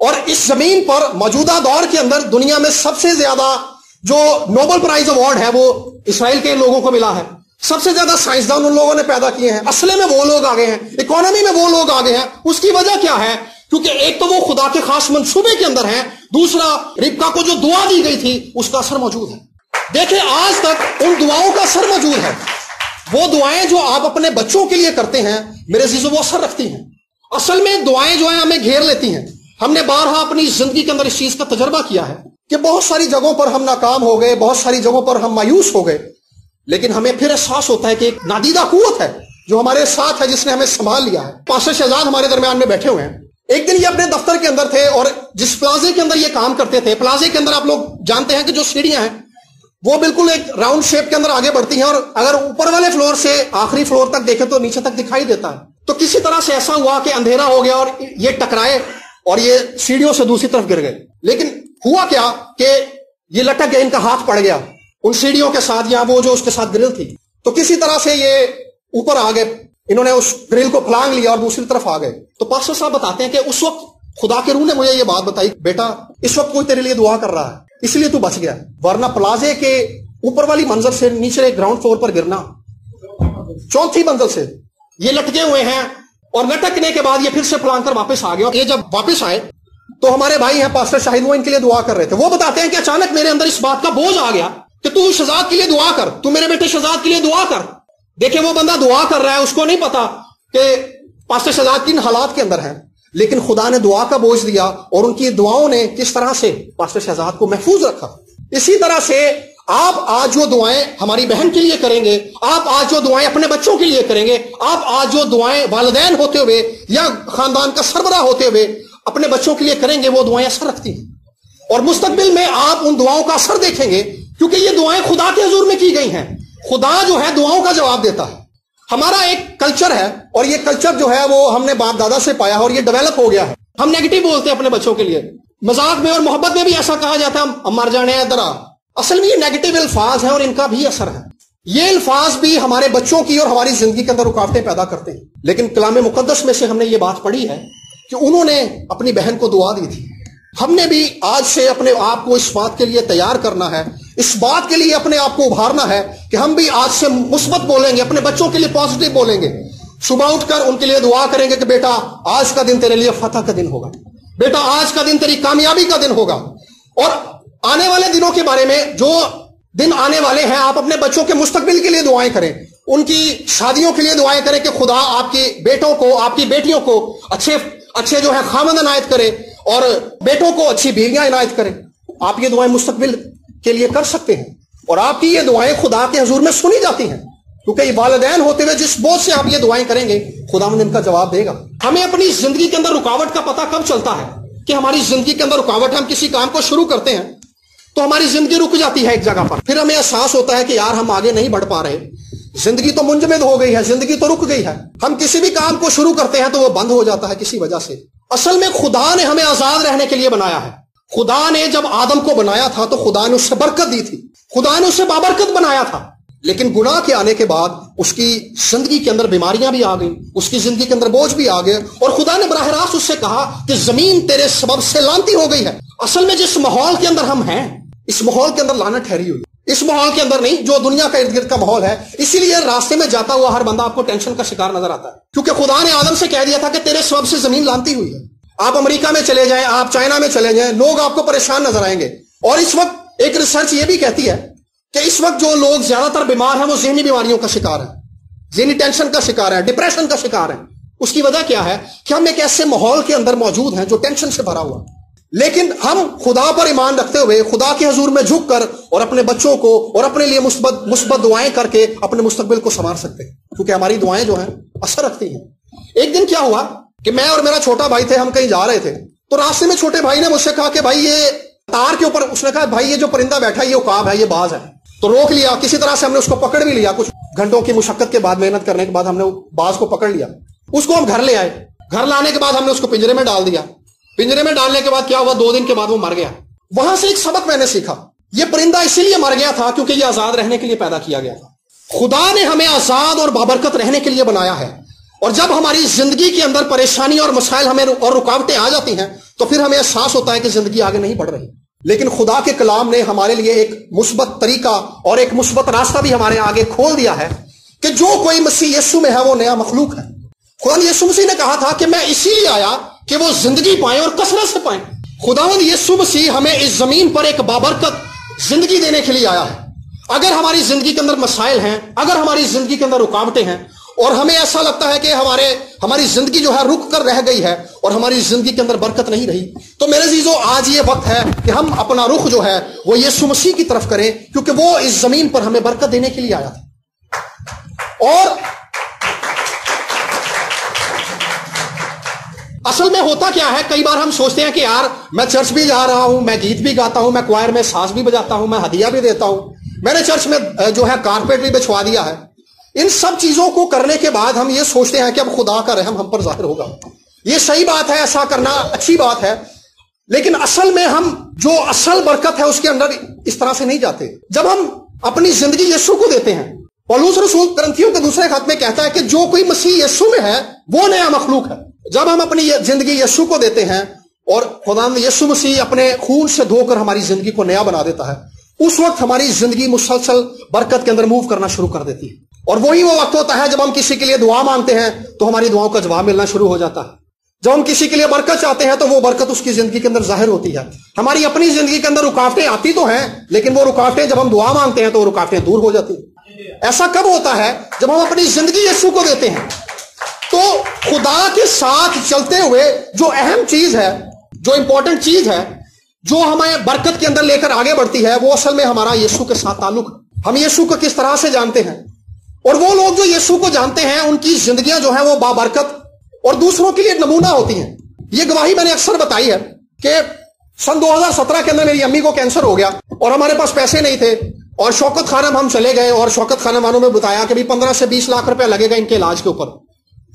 اور اس زمین پر موجودہ دور کے اندر دنیا میں سب سے زیادہ جو نوبل پرائز ایوارڈ ہے وہ اسرائیل کے لوگوں کو ملا ہے. سب سے زیادہ سائنسدان ان لوگوں نے پیدا کیے ہیں. اصل میں وہ لوگ آگے ہیں, اکانومی میں وہ لوگ آگے ہیں. اس کی وجہ کیا ہے؟ کیونکہ ایک تو وہ خدا کے خاص منصوبے کے اندر ہیں, دوسرا ربکا کو جو دعا دی گئی تھی اس کا اثر موجود ہے. دیکھیں آج تک ان دعاؤں کا اثر موجود ہے. وہ دعائیں جو آپ اپنے بچوں کے لیے کرتے ہیں میرے عزیزو, وہ اثر رکھتی ہیں. اصل میں دعائیں جو ہیں ہمیں گھیر لیتی ہیں. ہم نے بارہا اپنی زندگی کے اندر اس چیز کا تجربہ کیا ہے کہ بہت ساری جگہوں پر ہم ناکام ہو گئے, بہت ساری جگہوں پر ہم مایوس ہو گئے, لیکن ہمیں پھر احساس ہوتا ہے کہ ایک نادیدہ قوت ہے جو ہمارے ساتھ ہے, جس نے ہمیں سنبھال لیا ہے. پاسٹر شہزاد ہمارے درمیان میں بیٹھے ہوئے ہیں. ایک دن یہ اپنے دفتر کے اندر تھے اور جس پلازے کے اندر یہ کام کرتے تھے, پلازے کے اندر آپ لوگ جانتے ہیں کہ جو سیڑھیاں ہیں وہ بالکل ایک راؤنڈ شیپ کے اندر آگے بڑھتی ہیں, اور اگر اوپر والے فلور سے آخری فلور تک دیکھیں تو نیچے تک دکھائی دیتا ہے. تو کسی طرح سے ایسا ہوا کہ اندھیرا ہو گیا اور یہ ٹکرائے اور یہ سیڑھیوں سے دوسری طرف گر گئے. لیکن ہوا کیا کہ یہ لٹک گئے, ان کا ہاتھ پڑ گیا ان سیڑھیوں کے ساتھ, یا وہ جو اس کے ساتھ گرل تھی. تو کسی طرح سے یہ اوپر آ گئے, انہوں نے اس گرل کو پھلانگ لیا اور دوسری طرف آ گئے. تو پاسٹر صاحب بتاتے ہیں کہ اس وقت خدا کے روح نے مجھے یہ بات بتائی, بیٹا اس وقت کوئی تیرے لیے دعا کر رہا ہے اس لیے تو بچ گیا, ورنہ پلازے کے اوپر والی منزل سے نیچے گراؤنڈ فلور پر گرنا, چوتھی منزل سے یہ لٹکے ہوئے ہیں. اور لٹکنے کے بعد یہ پھر سے پلان کر واپس آ گیا. یہ جب واپس آئے تو ہمارے بھائی ہیں پاسٹر شاہد, وہ ان کے لیے دعا کر رہے تھے. وہ بتاتے ہیں کہ اچانک میرے اندر اس بات کا بوجھ آ گیا کہ تو شہزاد کے لیے دعا کر, تو میرے بیٹے شہزاد کے لیے دعا کر. دیکھیں وہ بندہ دعا کر رہا ہے, اس کو نہیں پتا کہ پاسٹر شہزاد کن حالات کے اندر ہیں, لیکن خدا نے دعا کا بوجھ دیا اور ان کی دعاؤں نے کس طرح سے پاسٹر شہزاد کو محفوظ رکھا. اسی طرح سے آپ آج جو دعائیں ہماری بہن کے لیے کریں گے, آپ آج جو دعائیں اپنے بچوں کے لیے کریں گے, آپ آج جو دعائیں والدین ہوتے ہوئے یا خاندان کا سربراہ ہوتے ہوئے اپنے بچوں کے لیے کریں گے, وہ دعائیں اثر رکھتی ہیں. اور مستقبل میں آپ ان دعاؤں کا اثر دیکھیں گے, کیونکہ یہ دعائیں خدا کے حضور میں کی گئی ہیں. خدا جو ہے دعاؤں کا جواب دیتا ہے. ہمارا ایک کلچر ہے اور یہ کلچر جو ہے وہ ہم نے باپ دادا سے پایا ہے اور یہ ڈیولپ ہو گیا ہے. ہم نیگیٹو بولتے ہیں اپنے بچوں کے لیے, مذاق میں اور محبت میں بھی ایسا کہا جاتا ہے مر جانے ہیں درا. اصل میں یہ نیگیٹو الفاظ ہیں اور ان کا بھی اثر ہے. یہ الفاظ بھی ہمارے بچوں کی اور ہماری زندگی کے اندر رکاوٹیں پیدا کرتے ہیں. لیکن کلام مقدس میں سے ہم نے یہ بات پڑھی ہے کہ انہوں نے اپنی بہن کو دعا دی تھی. ہم نے بھی آج سے اپنے آپ کو اس بات کے لیے تیار کرنا ہے, اس بات کے لیے اپنے آپ کو ابھارنا ہے کہ ہم بھی آج سے مثبت بولیں گے, اپنے بچوں کے لیے پازیٹیو بولیں گے. صبح اٹھ کر ان کے لیے دعا کریں گے کہ بیٹا آج کا دن تیرے لیے فتح کا دن ہوگا, بیٹا آج کا دن تیری کامیابی کا دن ہوگا. اور آنے والے دنوں کے بارے میں, جو دن آنے والے ہیں, آپ اپنے بچوں کے مستقبل کے لیے دعائیں کریں, ان کی شادیوں کے لیے دعائیں کریں کہ خدا آپ کی بیٹوں کو, آپ کی بیٹیوں کو اچھے جو ہے خامند عنایت کرے اور بیٹوں کو اچھی بیویاں عنایت کرے. آپ یہ دعائیں مستقبل کے لیے کر سکتے ہیں اور آپ کی یہ دعائیں خدا کے حضور میں سنی جاتی ہیں, کیونکہ یہ والدین ہوتے ہوئے جس بوجھ سے آپ یہ دعائیں کریں گے خداوند ان کا جواب دے گا. ہمیں اپنی زندگی کے اندر رکاوٹ کا پتہ کب چلتا ہے کہ ہماری زندگی کے اندر رکاوٹ ہے. ہم کسی کام کو شروع کرتے ہیں تو ہماری زندگی رک جاتی ہے ایک جگہ پر, پھر ہمیں احساس ہوتا ہے کہ یار ہم آگے نہیں بڑھ پا رہے, زندگی تو منجمد ہو گئی ہے, زندگی تو رک گئی ہے. ہم کسی بھی کام کو شروع کرتے ہیں تو وہ بند ہو جاتا ہے کسی وجہ سے. اصل میں خدا نے ہمیں آزاد رہنے کے لیے بنایا ہے. خدا نے جب آدم کو بنایا تھا تو خدا نے اس سے برکت دی تھی, خدا نے اسے بابرکت بنایا تھا. لیکن گناہ کے آنے کے بعد اس کی زندگی کے اندر بیماریاں بھی آ گئیں, اس کی زندگی کے اندر بوجھ بھی آ گئے, اور خدا نے براہ راست اس سے کہا کہ زمین تیرے سبب سے لعنتی ہو گئی ہے. اصل میں جس ماحول کے اندر ہم ہیں, اس ماحول کے اندر لعنت ٹھہری ہوئی, اس ماحول کے اندر نہیں جو دنیا کا ارد گرد کا ماحول ہے. اسی لیے راستے میں جاتا ہوا ہر بندہ آپ کو ٹینشن کا شکار نظر آتا ہے, کیونکہ خدا نے آدم سے کہہ دیا تھا کہ تیرے سبب سے زمین لعنتی ہوئی ہے. آپ امریکہ میں چلے جائیں, آپ چائنا میں چلے جائیں, لوگ آپ کو پریشان نظر آئیں گے. اور اس وقت ایک ریسرچ یہ بھی کہتی ہے کہ اس وقت جو لوگ زیادہ تر بیمار ہیں وہ ذہنی بیماریوں کا شکار ہیں, ذہنی ٹینشن کا شکار ہے, ڈپریشن کا شکار ہے. اس کی وجہ کیا ہے کہ ہم ایک ایسے ماحول کے اندر موجود ہیں جو ٹینشن سے بھرا ہوا. لیکن ہم خدا پر ایمان رکھتے ہوئے خدا کے حضور میں جھک کر اور اپنے بچوں کو اور اپنے لیے مثبت دعائیں کر کے اپنے مستقبل کو سنوار سکتے ہیں, کیونکہ ہماری دعائیں جو ہیں اثر رکھتی ہیں. ایک دن کیا ہوا کہ میں اور میرا چھوٹا بھائی تھے, ہم کہیں جا رہے تھے, تو راستے میں چھوٹے بھائی نے مجھ سے کہا کہ بھائی یہ تار کے اوپر, اس نے کہا بھائی یہ جو پرندہ بیٹھا ہے یہ عقاب ہے, یہ باز ہے. تو روک لیا, کسی طرح سے ہم نے اس کو پکڑ بھی لیا. کچھ گھنٹوں کی مشقت کے بعد, محنت کرنے کے بعد ہم نے باز کو پکڑ لیا. اس کو ہم گھر لے آئے. گھر لانے کے بعد ہم نے اس کو پنجرے میں ڈال دیا. پنجرے میں ڈالنے کے بعد کیا ہوا, 2 دن کے بعد وہ مر گیا. وہاں سے ایک سبق میں نے سیکھا, یہ پرندہ اسی لیے مر گیا تھا کیونکہ یہ آزاد رہنے کے لیے پیدا کیا گیا تھا. خدا نے ہمیں آزاد اور بابرکت رہنے کے لیے بنایا ہے. اور جب ہماری زندگی کے اندر پریشانی اور مسائل ہمیں اور رکاوٹیں آ جاتی ہیں تو پھر ہمیں احساس ہوتا ہے کہ زندگی آگے نہیں بڑھ رہی. لیکن خدا کے کلام نے ہمارے لیے ایک مثبت طریقہ اور ایک مثبت راستہ بھی ہمارے آگے کھول دیا ہے کہ جو کوئی مسیح یسوع میں ہے وہ نیا مخلوق ہے. خدا یسوع مسیح نے کہا تھا کہ میں اسی لیے آیا کہ وہ زندگی پائیں اور کثرت سے پائیں. خداوند یسوع مسیح ہمیں اس زمین پر ایک بابرکت زندگی دینے کے لیے آیا ہے. اگر ہماری زندگی کے اندر مسائل ہیں، اگر ہماری زندگی کے اندر رکاوٹیں ہیں اور ہمیں ایسا لگتا ہے کہ ہماری زندگی جو ہے رک کر رہ گئی ہے اور ہماری زندگی کے اندر برکت نہیں رہی، تو میرے عزیزو آج یہ وقت ہے کہ ہم اپنا رخ جو ہے وہ یسوع مسیح کی طرف کریں، کیونکہ وہ اس زمین پر ہمیں برکت دینے کے لیے آیا تھا. اور اصل میں ہوتا کیا ہے، کئی بار ہم سوچتے ہیں کہ یار میں چرچ بھی جا رہا ہوں، میں گیت بھی گاتا ہوں، میں کوائر میں ساز بھی بجاتا ہوں، میں ہدیہ بھی دیتا ہوں، میں نے چرچ میں جو ہے کارپیٹ بھی بچھوا دیا ہے. ان سب چیزوں کو کرنے کے بعد ہم یہ سوچتے ہیں کہ اب خدا کا رحم ہم پر ظاہر ہوگا. یہ صحیح بات ہے، ایسا کرنا اچھی بات ہے، لیکن اصل میں ہم جو اصل برکت ہے اس کے اندر اس طرح سے نہیں جاتے. جب ہم اپنی زندگی یسوع کو دیتے ہیں، پولس رسول کرنتھیوں کے دوسرے خط میں کہتا ہے کہ جو کوئی مسیح یسوع میں ہے وہ نیا مخلوق ہے. جب ہم اپنی زندگی یسوع کو دیتے ہیں اور خدا یسوع مسیح اپنے خون سے دھو کر ہماری زندگی کو نیا بنا دیتا ہے، اس وقت ہماری زندگی مسلسل برکت کے اندر موو کرنا شروع کر دیتی ہے. اور وہی وہ وقت ہوتا ہے جب ہم کسی کے لیے دعا مانگتے ہیں تو ہماری دعاؤں کا جواب ملنا شروع ہو جاتا ہے. جب ہم کسی کے لیے برکت چاہتے ہیں تو وہ برکت اس کی زندگی کے اندر ظاہر ہوتی ہے. ہماری اپنی زندگی کے اندر رکاوٹیں آتی تو ہیں، لیکن وہ رکاوٹیں جب ہم دعا مانگتے ہیں تو وہ رکاوٹیں دور ہو جاتی ہیں. ایسا کب ہوتا ہے؟ جب ہم اپنی زندگی یسوع کو دیتے ہیں. تو خدا کے ساتھ چلتے ہوئے جو اہم چیز ہے، جو امپورٹنٹ چیز ہے، جو ہمیں برکت کے اندر لے کر آگے بڑھتی ہے، وہ اصل میں ہمارا یسوع کے ساتھ تعلق ہے. ہم یسوع کو کس طرح سے جانتے ہیں، اور وہ لوگ جو یسوع کو جانتے ہیں ان کی زندگیاں جو ہیں وہ بابرکت اور دوسروں کے لیے نمونہ ہوتی ہیں. یہ گواہی میں نے اکثر بتائی ہے کہ سن 2017 کے اندر میری امی کو کینسر ہو گیا اور ہمارے پاس پیسے نہیں تھے، اور شوکت خانم ہم چلے گئے اور شوکت خانم والوں نے بتایا کہ 15 سے 20 لاکھ روپے لگے گا ان کے علاج کے اوپر.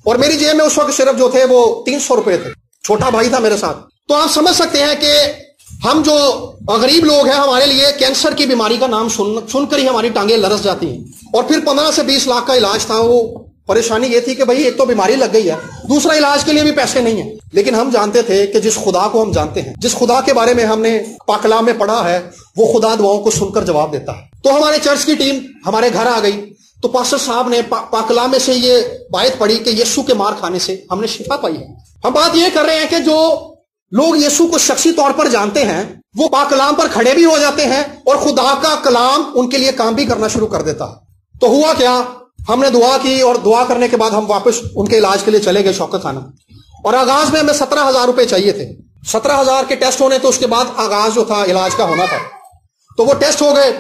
اور میری جیب میں اس وقت صرف جو تھے وہ 300 روپے تھے. چھوٹا بھائی تھا میرے ساتھ. تو آپ سمجھ سکتے ہیں کہ ہم جو غریب لوگ ہیں، ہمارے لیے کینسر کی بیماری کا نام سن کر ہی ہماری ٹانگیں لرز جاتی ہیں. اور پھر 15 سے 20 لاکھ کا علاج تھا. وہ پریشانی یہ تھی کہ بھائی ایک تو بیماری لگ گئی ہے، دوسرا علاج کے لیے بھی پیسے نہیں ہیں. لیکن ہم جانتے تھے کہ جس خدا کو ہم جانتے ہیں، جس خدا کے بارے میں ہم نے پاک کلام میں پڑھا ہے، وہ خدا دعاؤں کو سن کر جواب دیتا ہے. تو ہمارے چرچ کی ٹیم ہمارے گھر آ گئی. تو پاسٹر صاحب نے پاک کلام میں سے یہ آیت پڑھی کہ یسوع کے مار کھانے سے ہم نے شفا پائی ہے. ہم بات یہ کر رہے ہیں کہ جو لوگ یسوع کو شخصی طور پر جانتے ہیں وہ پاک کلام پر کھڑے بھی ہو جاتے ہیں اور خدا کا کلام ان کے لیے کام بھی کرنا شروع کر دیتا ہے. تو ہوا کیا، ہم نے دعا کی اور دعا کرنے کے بعد ہم واپس ان کے علاج کے لیے چلے گئے شوکت خانہ. اور آغاز میں ہمیں 17,000 روپے چاہیے تھے. 17,000 کے ٹیسٹ ہونے تو اس کے بعد آغاز جو تھا علاج کا ہونا تھا. تو وہ ٹیسٹ ہو گئے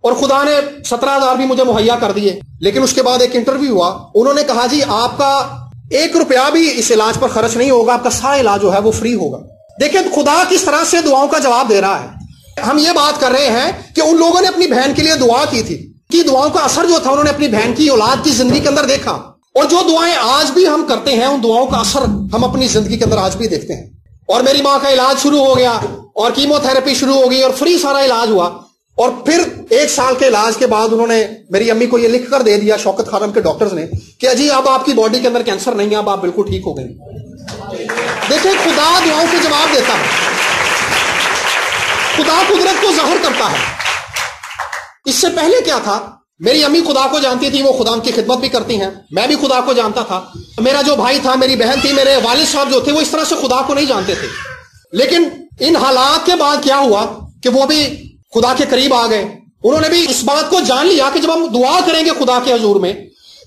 اور خدا نے 17,000 بھی مجھے مہیا کر دیے. لیکن اس کے بعد ایک انٹرویو ہوا. انہوں نے کہا جی آپ کا 1 روپیہ بھی اس علاج پر خرچ نہیں ہوگا، آپ کا سارا علاج جو ہے وہ فری ہوگا. دیکھیں خدا کس طرح سے دعاؤں کا جواب دے رہا ہے. ہم یہ بات کر رہے ہیں کہ ان لوگوں نے اپنی بہن کے لیے دعا کی تھی کہ دعاؤں کا اثر جو تھا انہوں نے اپنی بہن کی اولاد کی زندگی کے اندر دیکھا. اور جو دعائیں آج بھی ہم کرتے ہیں ان دعاؤں کا اثر ہم اپنی زندگی کے اندر آج بھی دیکھتے ہیں. اور میری ماں کا علاج شروع ہو گیا اور کیمو تھراپی شروع ہو گئی اور فری سارا علاج ہوا. اور پھر 1 سال کے علاج کے بعد انہوں نے میری امی کو یہ لکھ کر دے دیا شوکت خانم کے ڈاکٹرز نے کہ جی اب آپ کی باڈی کے اندر کینسر نہیں ہے، اب آپ بالکل ٹھیک ہو گئے. دیکھیں خدا دعاؤں کو جواب دیتا ہے، خدا قدرت کو ظاہر کرتا ہے. اس سے پہلے کیا تھا، میری امی خدا کو جانتی تھی، وہ خدا کی خدمت بھی کرتی ہیں، میں بھی خدا کو جانتا تھا. میرا جو بھائی تھا، میری بہن تھی، میرے والد صاحب جو تھے وہ اس طرح سے خدا کو نہیں جانتے تھے. لیکن ان حالات کے بعد کیا ہوا کہ وہ بھی خدا کے قریب آ گئے. انہوں نے بھی اس بات کو جان لیا کہ جب ہم دعا کریں گے خدا کے حضور میں،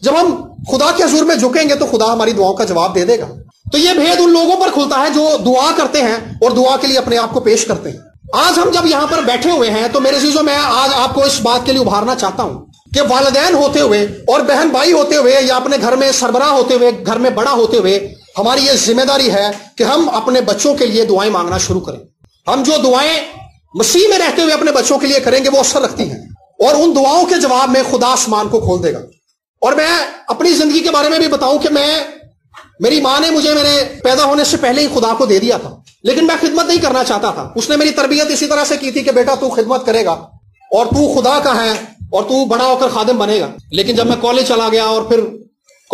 جب ہم خدا کے حضور میں جھکیں گے تو خدا ہماری دعاؤں کا جواب دے دے گا. تو یہ بھید ان لوگوں پر کھلتا ہے جو دعا کرتے ہیں اور دعا کے لیے اپنے آپ کو پیش کرتے ہیں. آج ہم جب یہاں پر بیٹھے ہوئے ہیں تو میرے عزیزوں میں آج آپ کو اس بات کے لیے ابھارنا چاہتا ہوں کہ والدین ہوتے ہوئے اور بہن بھائی ہوتے ہوئے یا اپنے گھر میں سربراہ ہوتے ہوئے، گھر میں بڑا ہوتے ہوئے، ہماری یہ ذمہ داری ہے کہ ہم اپنے بچوں کے لیے دعائیں مانگنا شروع کریں. ہم جو دعائیں مسیح میں رہتے ہوئے اپنے بچوں کے لیے کریں گے وہ اثر رکھتی ہیں اور ان دعاؤں کے جواب میں خدا آسمان کو کھول دے گا. اور میں اپنی زندگی کے بارے میں بھی بتاؤں کہ میری ماں نے مجھے میرے پیدا ہونے سے پہلے ہی خدا کو دے دیا تھا، لیکن میں خدمت نہیں کرنا چاہتا تھا. اس نے میری تربیت اسی طرح سے کی تھی کہ بیٹا تو خدمت کرے گا اور تو خدا کا ہے اور تو بڑا ہو کر خادم بنے گا. لیکن جب میں کالج چلا گیا اور پھر